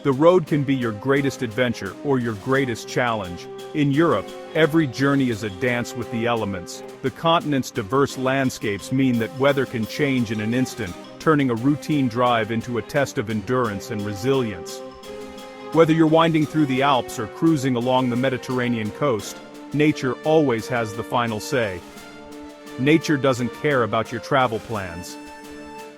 The road can be your greatest adventure or your greatest challenge. In Europe, every journey is a dance with the elements. The continent's diverse landscapes mean that weather can change in an instant, turning a routine drive into a test of endurance and resilience. Whether you're winding through the Alps or cruising along the Mediterranean coast, nature always has the final say. Nature doesn't care about your travel plans.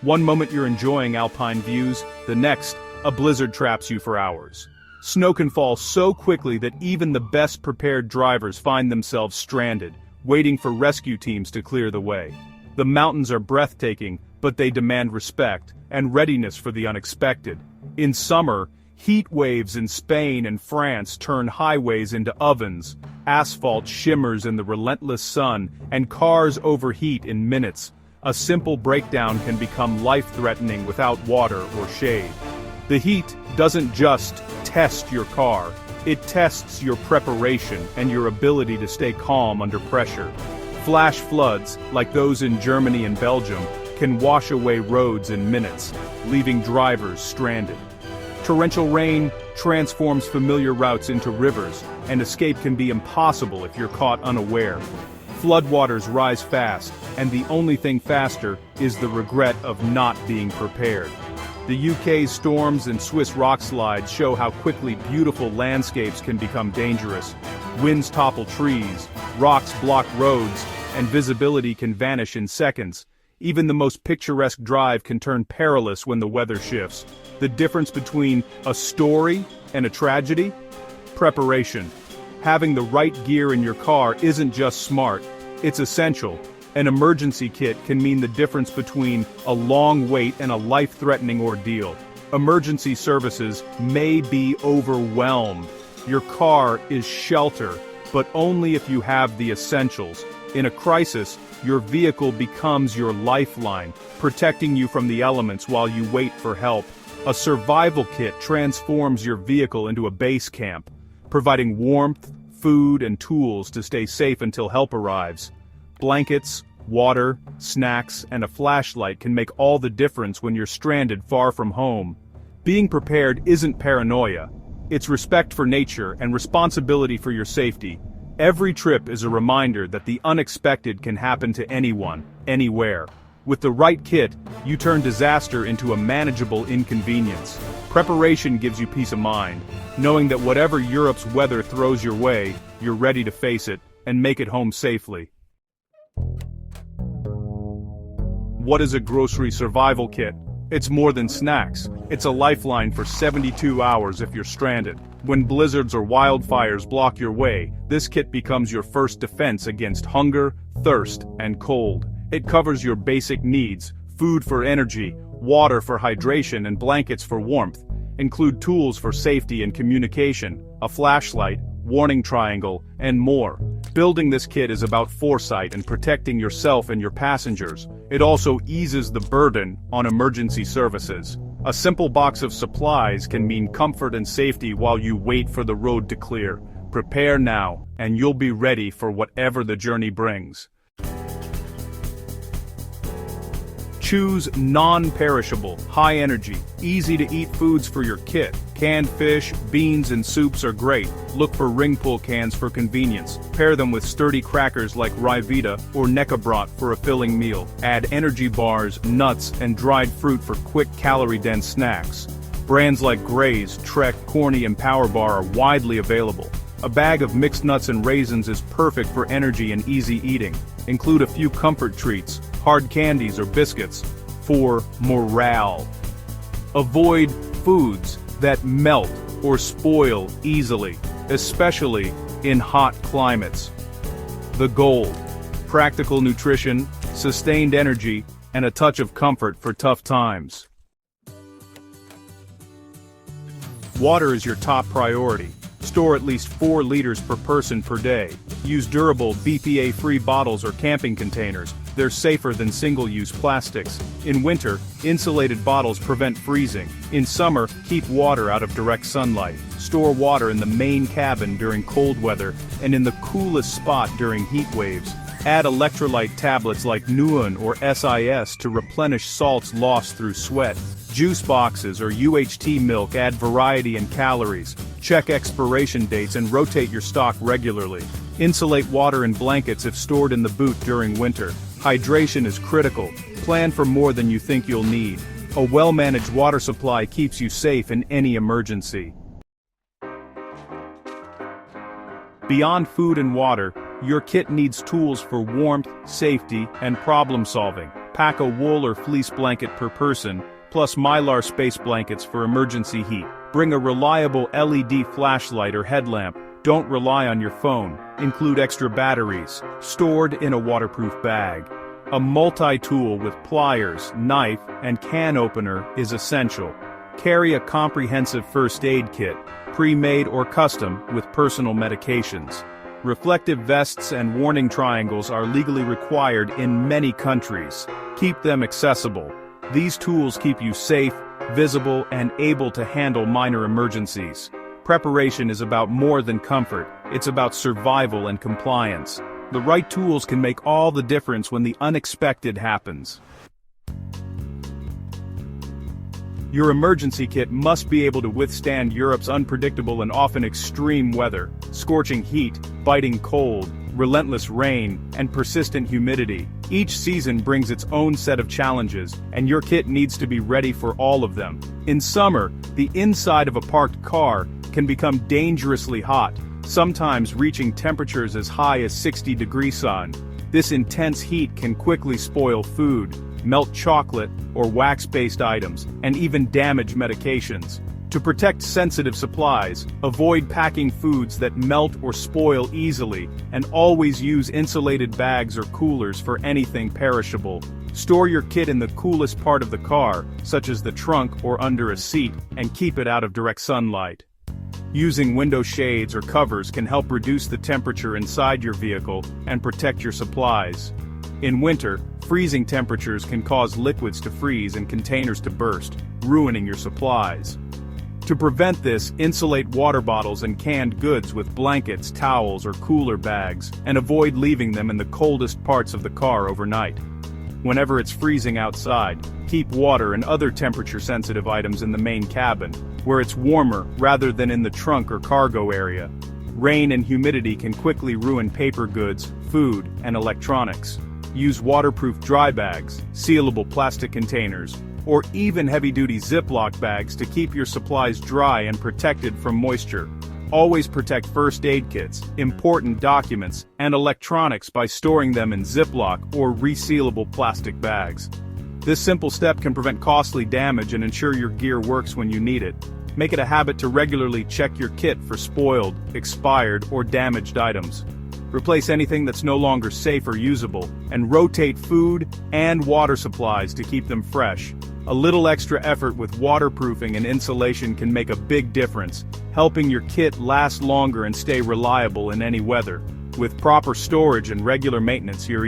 One moment you're enjoying alpine views, the next, a blizzard traps you for hours. Snow can fall so quickly that even the best prepared drivers find themselves stranded, waiting for rescue teams to clear the way. The mountains are breathtaking, but they demand respect and readiness for the unexpected. In summer, heat waves in Spain and France turn highways into ovens, asphalt shimmers in the relentless sun, and cars overheat in minutes. A simple breakdown can become life-threatening without water or shade. The heat doesn't just test your car, it tests your preparation and your ability to stay calm under pressure. Flash floods, like those in Germany and Belgium, can wash away roads in minutes, leaving drivers stranded. Torrential rain transforms familiar routes into rivers, and escape can be impossible if you're caught unaware. Floodwaters rise fast, and the only thing faster is the regret of not being prepared. The UK's storms and Swiss rockslides show how quickly beautiful landscapes can become dangerous. Winds topple trees, rocks block roads, and visibility can vanish in seconds. Even the most picturesque drive can turn perilous when the weather shifts. The difference between a story and a tragedy? Preparation. Having the right gear in your car isn't just smart, it's essential. An emergency kit can mean the difference between a long wait and a life-threatening ordeal. Emergency services may be overwhelmed. Your car is shelter, but only if you have the essentials. In a crisis, your vehicle becomes your lifeline, protecting you from the elements while you wait for help. A survival kit transforms your vehicle into a base camp, providing warmth, food, and tools to stay safe until help arrives. Blankets, water, snacks, and a flashlight can make all the difference when you're stranded far from home. Being prepared isn't paranoia. It's respect for nature and responsibility for your safety. Every trip is a reminder that the unexpected can happen to anyone, anywhere. With the right kit, you turn disaster into a manageable inconvenience. Preparation gives you peace of mind, knowing that whatever Europe's weather throws your way, you're ready to face it and make it home safely. What is a grocery survival kit? It's more than snacks. It's a lifeline for 72 hours if you're stranded. When blizzards or wildfires block your way, this kit becomes your first defense against hunger, thirst, and cold. It covers your basic needs: food for energy, water for hydration, and blankets for warmth. Include tools for safety and communication, a flashlight, warning triangle, and more. Building this kit is about foresight and protecting yourself and your passengers. It also eases the burden on emergency services. A simple box of supplies can mean comfort and safety while you wait for the road to clear. Prepare now, and you'll be ready for whatever the journey brings. Choose non-perishable, high-energy, easy-to-eat foods for your kit. Canned fish, beans, and soups are great. Look for ring pull cans for convenience. Pair them with sturdy crackers like Ryvita or Nekabrat for a filling meal. Add energy bars, nuts, and dried fruit for quick calorie-dense snacks. Brands like Graze, Trek, Corny, and Power Bar are widely available. A bag of mixed nuts and raisins is perfect for energy and easy eating. Include a few comfort treats, hard candies or biscuits, for morale. Avoid foods that melt or spoil easily, especially in hot climates. The goal: practical nutrition, sustained energy, and a touch of comfort for tough times. Water is your top priority. Store at least 4 liters per person per day. Use durable, BPA-free bottles or camping containers. They're safer than single-use plastics. In winter, insulated bottles prevent freezing. In summer, keep water out of direct sunlight. Store water in the main cabin during cold weather and in the coolest spot during heat waves. Add electrolyte tablets like Nuun or SIS to replenish salts lost through sweat. Juice boxes or UHT milk add variety and calories. Check expiration dates and rotate your stock regularly. Insulate water and blankets if stored in the boot during winter. Hydration is critical. Plan for more than you think you'll need. A well-managed water supply keeps you safe in any emergency. Beyond food and water, your kit needs tools for warmth, safety, and problem-solving. Pack a wool or fleece blanket per person, plus Mylar space blankets for emergency heat. Bring a reliable LED flashlight or headlamp. Don't rely on your phone. Include extra batteries, stored in a waterproof bag. A multi-tool with pliers, knife, and can opener is essential. Carry a comprehensive first aid kit, pre-made or custom, with personal medications. Reflective vests and warning triangles are legally required in many countries. Keep them accessible. These tools keep you safe, visible, and able to handle minor emergencies. Preparation is about more than comfort, it's about survival and compliance. The right tools can make all the difference when the unexpected happens. Your emergency kit must be able to withstand Europe's unpredictable and often extreme weather, scorching heat, biting cold, relentless rain, and persistent humidity. Each season brings its own set of challenges, and your kit needs to be ready for all of them. In summer, the inside of a parked car can become dangerously hot, sometimes reaching temperatures as high as 60 degrees Celsius. This intense heat can quickly spoil food, melt chocolate or wax-based items, and even damage medications. To protect sensitive supplies, avoid packing foods that melt or spoil easily, and always use insulated bags or coolers for anything perishable. Store your kit in the coolest part of the car, such as the trunk or under a seat, and keep it out of direct sunlight. Using window shades or covers can help reduce the temperature inside your vehicle and protect your supplies. In winter, freezing temperatures can cause liquids to freeze and containers to burst, ruining your supplies. To prevent this, insulate water bottles and canned goods with blankets, towels, or cooler bags, and avoid leaving them in the coldest parts of the car overnight. Whenever it's freezing outside, keep water and other temperature-sensitive items in the main cabin, where it's warmer rather than in the trunk or cargo area. Rain and humidity can quickly ruin paper goods, food, and electronics. Use waterproof dry bags, sealable plastic containers, or even heavy-duty Ziploc bags to keep your supplies dry and protected from moisture. Always protect first aid kits, important documents, and electronics by storing them in Ziploc or resealable plastic bags. This simple step can prevent costly damage and ensure your gear works when you need it. Make it a habit to regularly check your kit for spoiled, expired, or damaged items. Replace anything that's no longer safe or usable, and rotate food and water supplies to keep them fresh. A little extra effort with waterproofing and insulation can make a big difference, helping your kit last longer and stay reliable in any weather. With proper storage and regular maintenance, your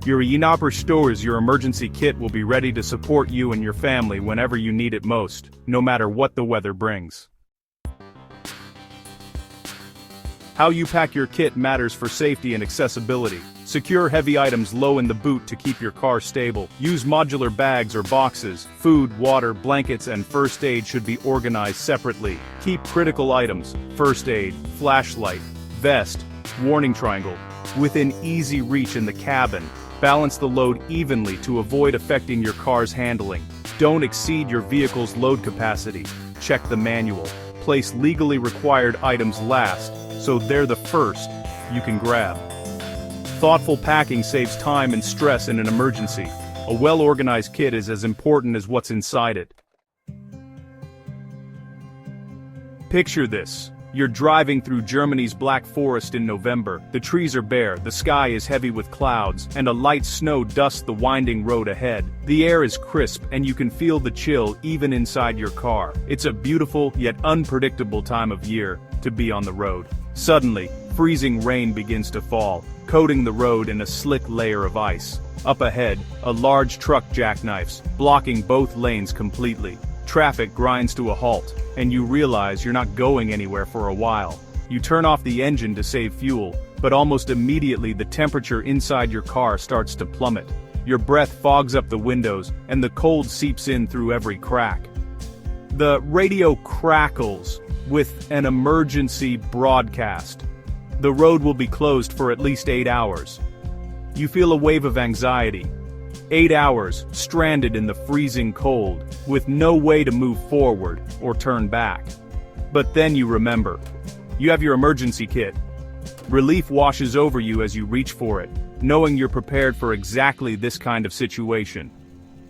Yenopper stores your emergency kit will be ready to support you and your family whenever you need it most, no matter what the weather brings. How you pack your kit matters for safety and accessibility. Secure heavy items low in the boot to keep your car stable. Use modular bags or boxes. Food, water, blankets, and first aid should be organized separately. Keep critical items, first aid, flashlight, vest, warning triangle, within easy reach in the cabin. Balance the load evenly to avoid affecting your car's handling. Don't exceed your vehicle's load capacity. Check the manual. Place legally required items last, so they're the first you can grab. Thoughtful packing saves time and stress in an emergency. A well-organized kit is as important as what's inside it. Picture this. You're driving through Germany's Black Forest in November. The trees are bare, the sky is heavy with clouds, and a light snow dusts the winding road ahead. The air is crisp, and you can feel the chill even inside your car. It's a beautiful, yet unpredictable time of year to be on the road. Suddenly, freezing rain begins to fall, coating the road in a slick layer of ice. Up ahead, a large truck jackknifes, blocking both lanes completely. Traffic grinds to a halt, and you realize you're not going anywhere for a while. You turn off the engine to save fuel, but almost immediately the temperature inside your car starts to plummet. Your breath fogs up the windows, and the cold seeps in through every crack. The radio crackles with an emergency broadcast. The road will be closed for at least 8 hours. You feel a wave of anxiety. 8 hours, stranded in the freezing cold, with no way to move forward or turn back. But then you remember. You have your emergency kit. Relief washes over you as you reach for it, knowing you're prepared for exactly this kind of situation.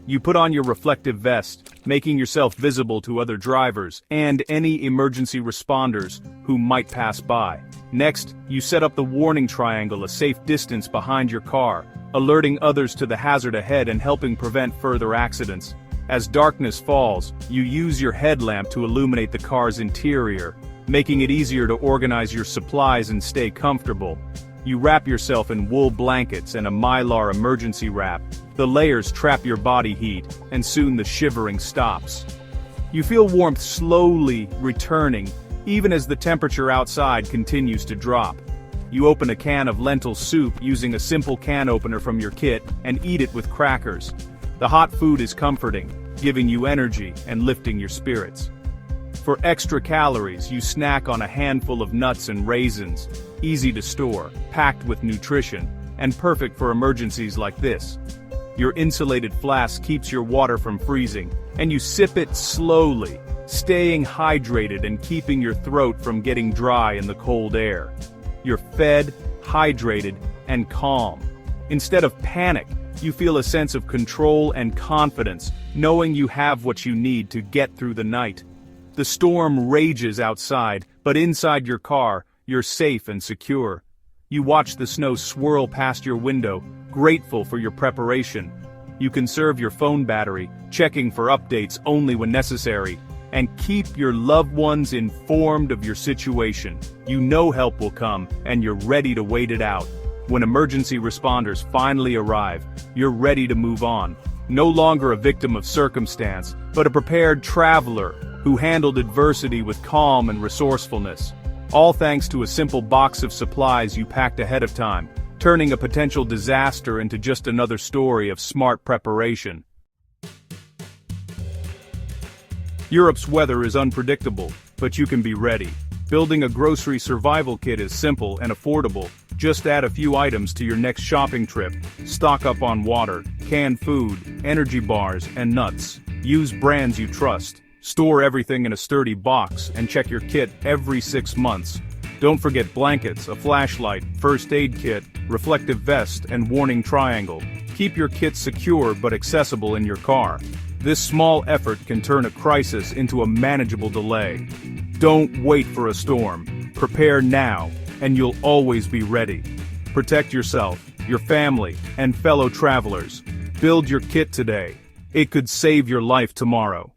You put on your reflective vest, making yourself visible to other drivers and any emergency responders who might pass by. Next, you set up the warning triangle a safe distance behind your car, alerting others to the hazard ahead and helping prevent further accidents. As darkness falls, you use your headlamp to illuminate the car's interior, making it easier to organize your supplies and stay comfortable. You wrap yourself in wool blankets and a Mylar emergency wrap. The layers trap your body heat, and soon the shivering stops. You feel warmth slowly returning, even as the temperature outside continues to drop. You open a can of lentil soup using a simple can opener from your kit and eat it with crackers. The hot food is comforting, giving you energy and lifting your spirits. For extra calories, you snack on a handful of nuts and raisins, easy to store, packed with nutrition, and perfect for emergencies like this. Your insulated flask keeps your water from freezing, and you sip it slowly, staying hydrated and keeping your throat from getting dry in the cold air. You're fed, hydrated, and calm. Instead of panic, you feel a sense of control and confidence, knowing you have what you need to get through the night. The storm rages outside, but inside your car, you're safe and secure. You watch the snow swirl past your window, grateful for your preparation. You conserve your phone battery, checking for updates only when necessary, and keep your loved ones informed of your situation. You know help will come, and you're ready to wait it out. When emergency responders finally arrive, you're ready to move on. No longer a victim of circumstance, but a prepared traveler who handled adversity with calm and resourcefulness. All thanks to a simple box of supplies you packed ahead of time, turning a potential disaster into just another story of smart preparation. Europe's weather is unpredictable, but you can be ready. Building a grocery survival kit is simple and affordable. Just add a few items to your next shopping trip. Stock up on water, canned food, energy bars, and nuts. Use brands you trust. Store everything in a sturdy box and check your kit every 6 months. Don't forget blankets, a flashlight, first aid kit, reflective vest, and warning triangle. Keep your kit secure but accessible in your car. This small effort can turn a crisis into a manageable delay. Don't wait for a storm. Prepare now, and you'll always be ready. Protect yourself, your family, and fellow travelers. Build your kit today. It could save your life tomorrow.